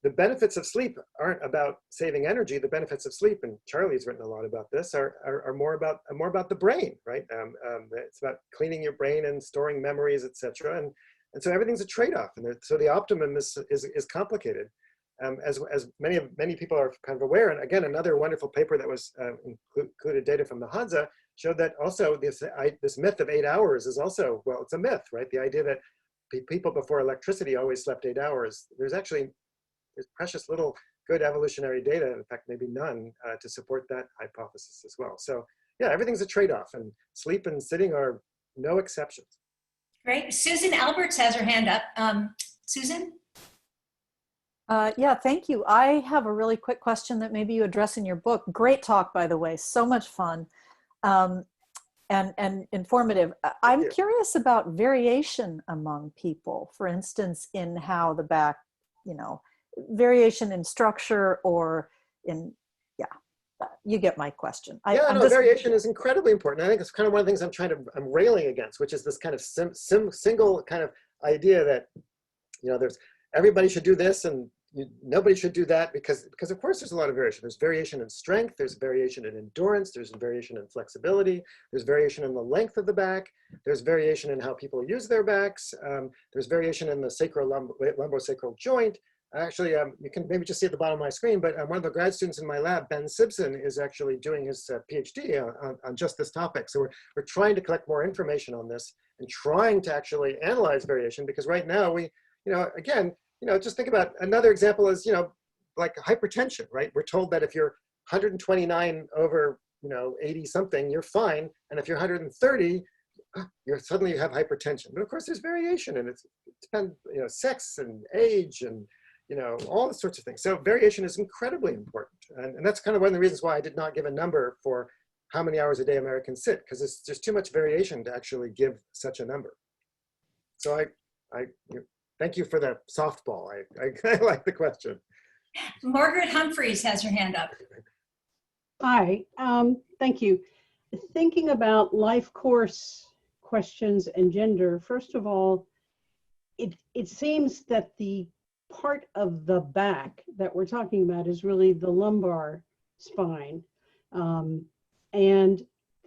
the benefits of sleep aren't about saving energy. The benefits of sleep, and Charlie's written a lot about this, are more about the brain, right? It's about cleaning your brain and storing memories, etc. And so everything's a trade-off. And so the optimum is complicated. As many people are kind of aware, and again, another wonderful paper that was included data from the Hadza showed that also this myth of 8 hours is also, well, it's a myth, right? The idea that people before electricity always slept 8 hours. There's precious little good evolutionary data, in fact, maybe none, to support that hypothesis as well. So yeah, everything's a trade-off, and sleep and sitting are no exceptions. Great. Susan Alberts has her hand up. Susan? Yeah, thank you. I have a really quick question that maybe you address in your book. Great talk, by the way, so much fun and informative. I'm curious about variation among people, for instance, in how the back, variation in structure or in, you get my question. Variation is incredibly important. I think it's kind of one of the things I'm railing against, which is this kind of single kind of idea that, there's everybody should do this and nobody should do that, because of course there's a lot of variation. There's variation in strength, there's variation in endurance, there's variation in flexibility, there's variation in the length of the back, there's variation in how people use their backs, there's variation in the lumbosacral joint. Actually, you can maybe just see at the bottom of my screen, but one of the grad students in my lab, Ben Simpson, is actually doing his PhD on just this topic. So we're trying to collect more information on this and trying to actually analyze variation, because right now we, just think about another example is, like hypertension, right? We're told that if you're 129 over, 80 something, you're fine. And if you're 130, you suddenly have hypertension. But of course there's variation, and it depends, sex and age and, all sorts of things. So variation is incredibly important. And that's kind of one of the reasons why I did not give a number for how many hours a day Americans sit, because there's just too much variation to actually give such a number. So I thank you for the softball. I like the question. Margaret Humphreys has her hand up. Hi, thank you. Thinking about life course questions and gender, first of all, it seems that the part of the back that we're talking about is really the lumbar spine. And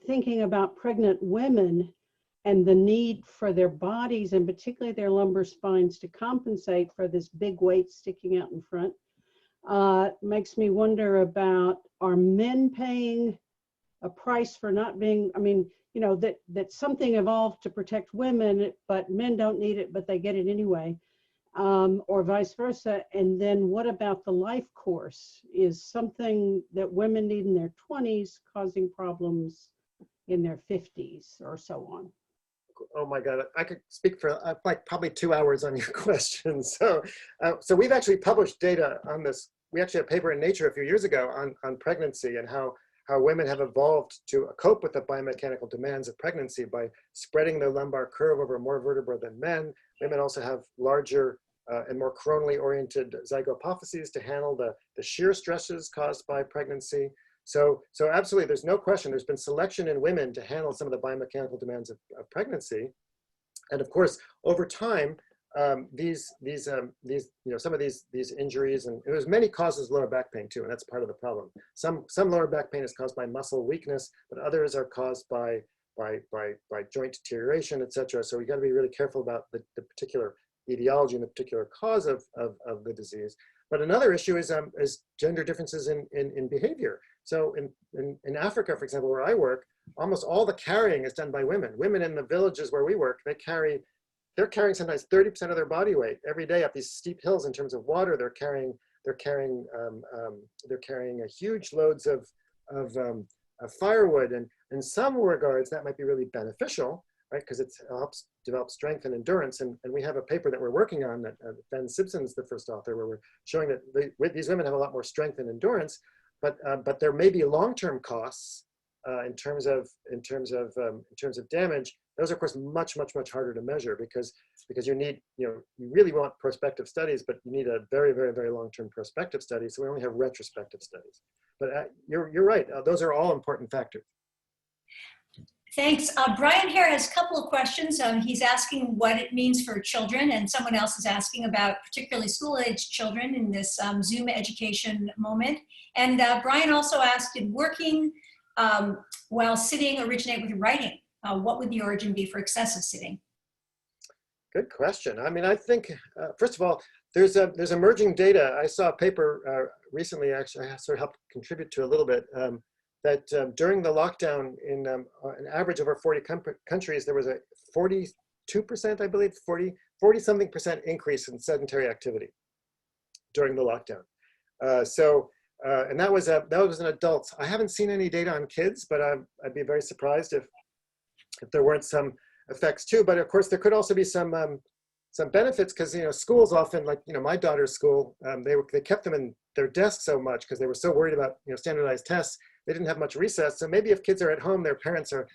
thinking about pregnant women and the need for their bodies, and particularly their lumbar spines, to compensate for this big weight sticking out in front, makes me wonder about, are men paying a price for not being, that something evolved to protect women, but men don't need it, but they get it anyway, or vice versa. And then what about the life course? Is something that women need in their 20s causing problems in their 50s or so on? Oh my God, I could speak for like probably 2 hours on your question. So we've actually published data on this. We actually had a paper in Nature a few years ago on pregnancy and how women have evolved to cope with the biomechanical demands of pregnancy by spreading their lumbar curve over more vertebrae than men. Women also have larger and more coronally oriented zygopophyses to handle the shear stresses caused by pregnancy. So absolutely, there's no question. There's been selection in women to handle some of the biomechanical demands of pregnancy, and of course, over time, some of these injuries, and there's many causes of lower back pain too, and that's part of the problem. Some lower back pain is caused by muscle weakness, but others are caused by joint deterioration, etc. So we got to be really careful about the particular etiology and the particular cause of the disease. But another issue is gender differences in behavior. So in Africa, for example, where I work, almost all the carrying is done by women. Women in the villages where we work, they're carrying sometimes 30% of their body weight every day up these steep hills in terms of water. They're carrying huge loads of firewood, and in some regards that might be really beneficial, right? Because it helps develop strength and endurance. And we have a paper that we're working on that Ben Simpson's the first author, where we're showing that these women have a lot more strength and endurance, but there may be long-term costs in terms of damage. Those are, of course, much harder to measure because you need, you really want prospective studies, but you need a very long-term prospective study. So we only have retrospective studies. But you're right. Those are all important factors. Thanks. Brian here has a couple of questions. He's asking what it means for children, and someone else is asking about particularly school-age children in this Zoom education moment. And Brian also asked, did working while sitting originate with writing? What would the origin be for excessive sitting? Good question. I mean, I think, first of all, there's emerging data. I saw a paper recently, actually, I sort of helped contribute to a little bit, that during the lockdown in an average over 40 countries, there was a 42%, I believe, 40-something percent increase in sedentary activity during the lockdown. And that was in adults. I haven't seen any data on kids, but I'd be very surprised if there weren't some effects too. But of course, there could also be some benefits, because schools often, like my daughter's school, they kept them in their desks so much because they were so worried about standardized tests. They didn't have much recess. So maybe if kids are at home, their parents are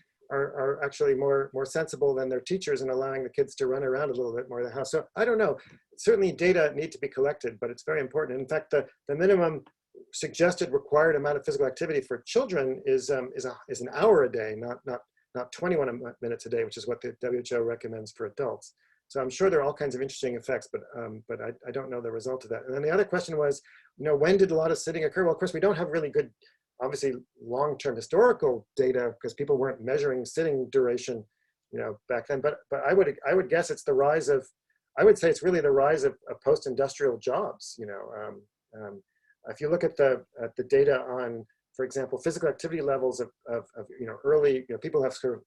actually more sensible than their teachers in allowing the kids to run around a little bit more in the house. So I don't know. Certainly data need to be collected, but it's very important. In fact, the minimum suggested required amount of physical activity for children is an hour a day, not 21 minutes a day, which is what the WHO recommends for adults. So I'm sure there are all kinds of interesting effects, but I don't know the result of that. And then the other question was, when did a lot of sitting occur? Well, of course, we don't have really good, obviously, long-term historical data because people weren't measuring sitting duration, back then. But I would guess it's the rise of, I would say it's really the rise of post-industrial jobs. If you look at the data on, for example, physical activity levels of early, people have sort of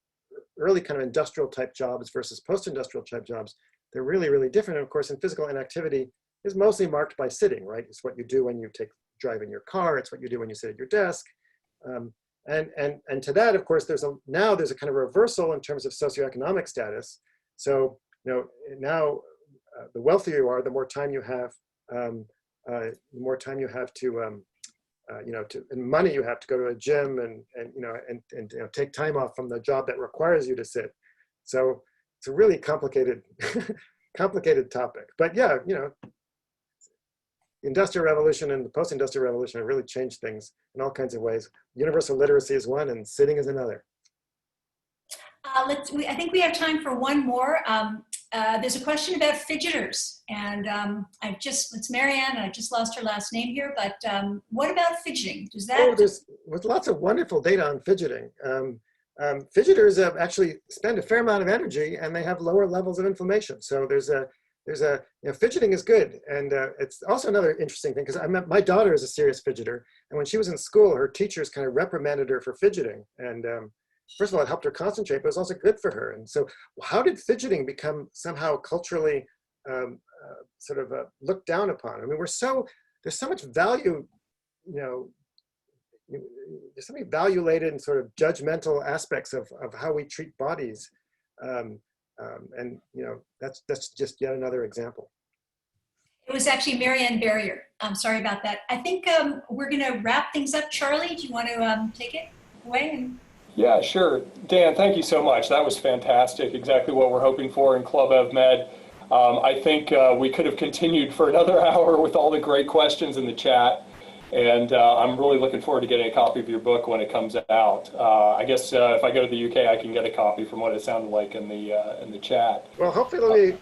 early kind of industrial type jobs versus post-industrial type jobs, they're really different. And of course, in physical inactivity is mostly marked by sitting, right? It's what you do when you drive in your car. It's what you do when you sit at your desk. And to that, of course, now there's a kind of reversal in terms of socioeconomic status. So now the wealthier you are, the more time you have, and money you have to go to a gym and take time off from the job that requires you to sit. So it's a really complicated topic. But yeah, the Industrial Revolution and the Post-Industrial Revolution have really changed things in all kinds of ways. Universal literacy is one, and sitting is another. I think we have time for one more. There's a question about fidgeters, and it's Marianne, and I just lost her last name here, but what about fidgeting? Does that? There's lots of wonderful data on fidgeting. Fidgeters actually spend a fair amount of energy, and they have lower levels of inflammation. So fidgeting is good. And it's also another interesting thing, because my daughter is a serious fidgeter, and when she was in school, her teachers kind of reprimanded her for fidgeting. And first of all, it helped her concentrate, but it was also good for her. And so how did fidgeting become somehow culturally looked down upon? I mean, there's so much value, there's so many value-laden and sort of judgmental aspects of how we treat bodies. That's just yet another example. It was actually Marianne Barrier. I'm sorry about that. I think we're going to wrap things up. Charlie, do you want to take it away? Yeah, sure. Dan, thank you so much. That was fantastic. Exactly what we're hoping for in Club EvMed. I think we could have continued for another hour with all the great questions in the chat. And I'm really looking forward to getting a copy of your book when it comes out. I guess if I go to the UK, I can get a copy from what it sounded like in the chat. Well, hopefully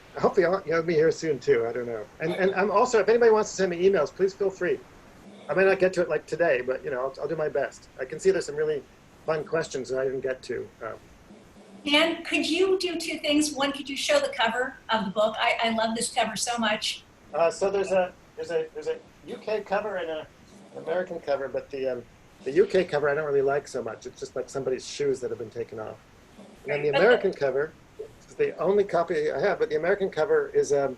you'll be here soon too. I don't know. And I'm also, if anybody wants to send me emails, please feel free. I might not get to it like today, but I'll do my best. I can see there's some really fun questions that I didn't get to. Dan, could you do two things? One, could you show the cover of the book? I love this cover so much. So there's a UK cover and an American cover, but the UK cover I don't really like so much. It's just like somebody's shoes that have been taken off. And then the American cover is the only copy I have, but the American cover is a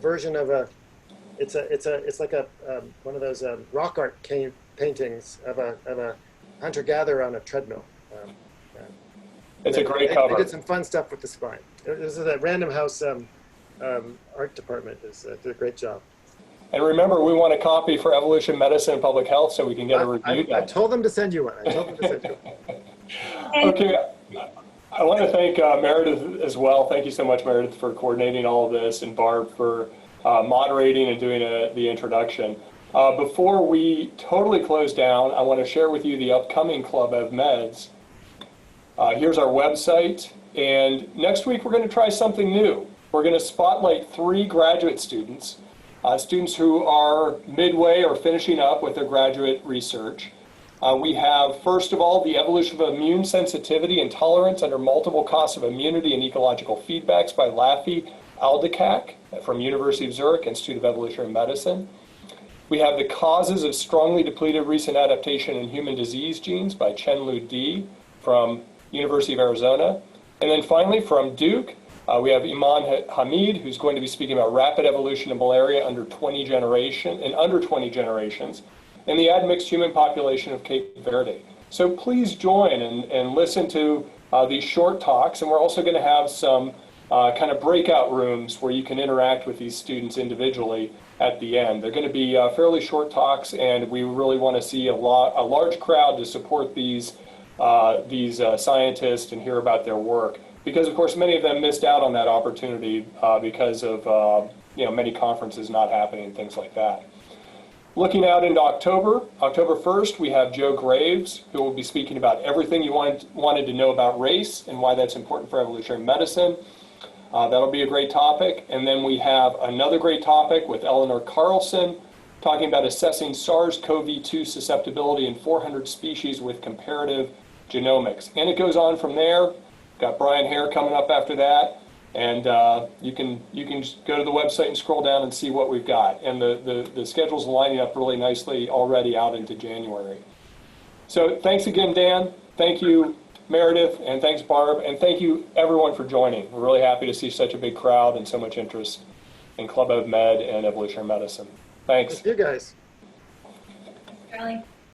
version of it's like a one of those rock art paintings of a hunter-gatherer on a treadmill. It's a great cover. They did some fun stuff with the spine. This is a Random House art department did a great job. And remember, we want a copy for evolution medicine and public health so we can get a review done. I told them to send you one. Okay. I want to thank Meredith as well. Thank you so much, Meredith, for coordinating all of this, and Barb for moderating and doing the introduction. Before we totally close down, I want to share with you the upcoming Club EvMeds. Here's our website, and next week we're going to try something new. We're going to spotlight 3 graduate students, students who are midway or finishing up with their graduate research. We have, first of all, the evolution of immune sensitivity and tolerance under multiple costs of immunity and ecological feedbacks by Laffey Aldekak from University of Zurich Institute of Evolutionary Medicine. We have the causes of strongly depleted recent adaptation in human disease genes by Chen-Lu Di from University of Arizona. And then finally, from Duke, we have Iman Hamid, who's going to be speaking about rapid evolution of malaria under 20 generations, and the admixed human population of Cape Verde. So please join and listen to these short talks, and we're also going to have some kind of breakout rooms where you can interact with these students individually at the end. They're going to be fairly short talks, and we really want to see a large crowd to support these scientists and hear about their work. Because, of course, many of them missed out on that opportunity because of many conferences not happening and things like that. Looking out into October 1st, we have Joe Graves, who will be speaking about everything you wanted to know about race and why that's important for evolutionary medicine. That'll be a great topic. And then we have another great topic with Eleanor Carlson, talking about assessing SARS-CoV-2 susceptibility in 400 species with comparative genomics. And it goes on from there. Got Brian Hare coming up after that. And you can just go to the website and scroll down and see what we've got. And the schedule's lining up really nicely already out into January. So thanks again, Dan. Thank you, Meredith, and thanks, Barb. And thank you, everyone, for joining. We're really happy to see such a big crowd and so much interest in Club EvMed and evolutionary medicine. Thanks. Thank you, guys. Charlie.